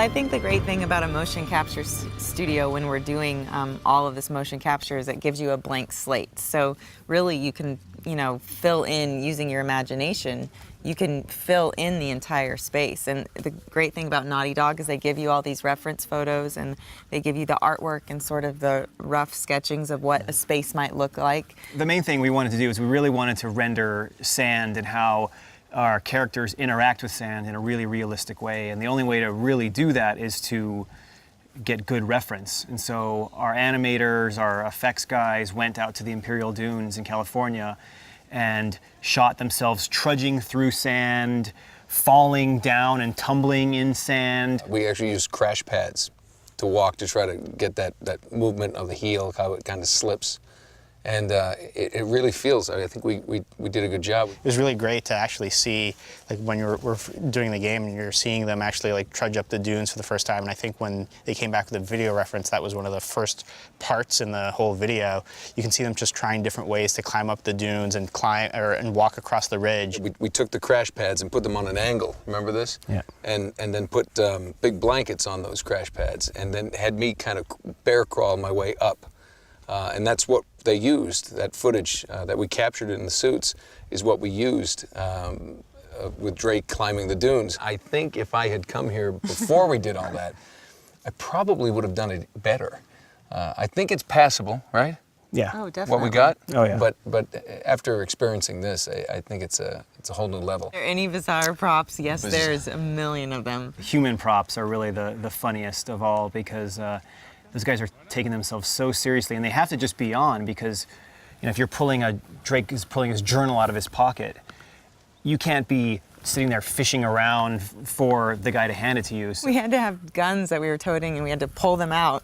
I think the great thing about a motion capture studio when we're doing all of this motion capture is it gives you a blank slate. So really you can, fill in using your imagination. You can fill in the entire space. And the great thing about Naughty Dog is they give you all these reference photos and they give you the artwork and sort of the rough sketchings of what a space might look like. The main thing we wanted to do is we really wanted to render sand and how our characters interact with sand in a really realistic way. And the only way to really do that is to get good reference. And so our animators, our effects guys went out to the Imperial Dunes in California and shot themselves trudging through sand, falling down and tumbling in sand. We actually used crash pads to walk to try to get that movement of the heel, how it kind of slips. And it really feels, I think we did a good job. It was really great to actually see, like when we're doing the game and you're seeing them actually like trudge up the dunes for the first time. And I think when they came back with a video reference, that was one of the first parts in the whole video. You can see them just trying different ways to climb up the dunes and and walk across the ridge. We took the crash pads and put them on an angle, remember this? Yeah. And then put big blankets on those crash pads and then had me kind of bear crawl my way up. And that's what they used, that footage that we captured in the suits is what we used with Drake climbing the dunes. I think if I had come here before we did all that, I probably would have done it better. I think it's passable, right? Yeah. Oh, definitely. What we got? Oh, yeah. But after experiencing this, I think it's a whole new level. Are there any bizarre props? Yes, there's a million of them. Human props are really the funniest of all because those guys are taking themselves so seriously, and they have to just be on because, if you're Drake is pulling his journal out of his pocket, you can't be sitting there fishing around for the guy to hand it to you. We had to have guns that we were toting and we had to pull them out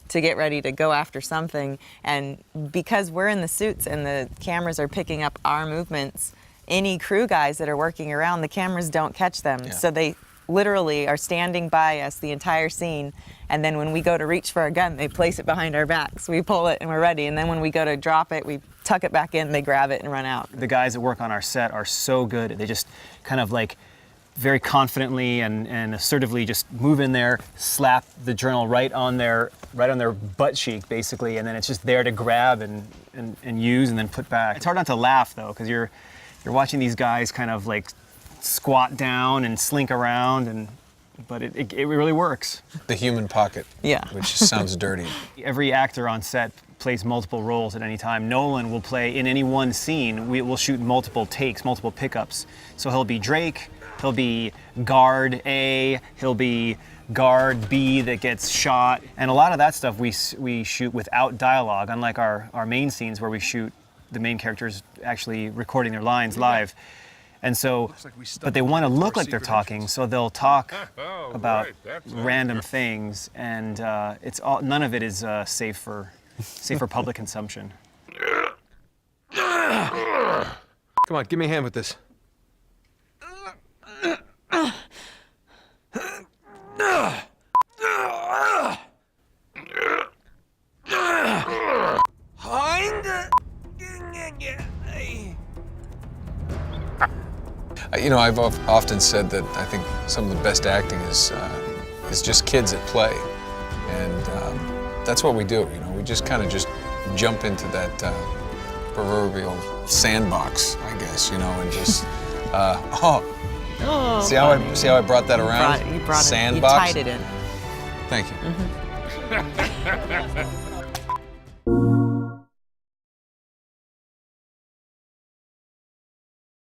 to get ready to go after something. And because we're in the suits and the cameras are picking up our movements, any crew guys that are working around, the cameras don't catch them. Yeah. So they literally are standing by us the entire scene, and then when we go to reach for a gun, they place it behind our backs. We pull it and we're ready, and then when we go to drop it, we tuck it back in, they grab it and run out. The guys that work on our set are so good. They just kind of like very confidently and assertively just move in there, slap the journal right on their butt cheek basically, and then it's just there to grab and use and then put back. It's hard not to laugh though, because you're watching these guys kind of like squat down and slink around, but it really works. The human pocket, Yeah. which sounds dirty. Every actor on set plays multiple roles at any time. Nolan will play in any one scene. We'll shoot multiple takes, multiple pickups. So he'll be Drake, he'll be guard A, he'll be guard B that gets shot, and a lot of that stuff we shoot without dialogue, unlike our main scenes where we shoot the main characters actually recording their lines live. And so, but they want to look like they're talking, so they'll talk about random things, and none of it is safe for public consumption. Come on, give me a hand with this. I've often said that I think some of the best acting is just kids at play, and that's what we do. We just kind of just jump into that proverbial sandbox, I guess, and just see how I brought that around? You brought sandbox. You tied it in. Thank you.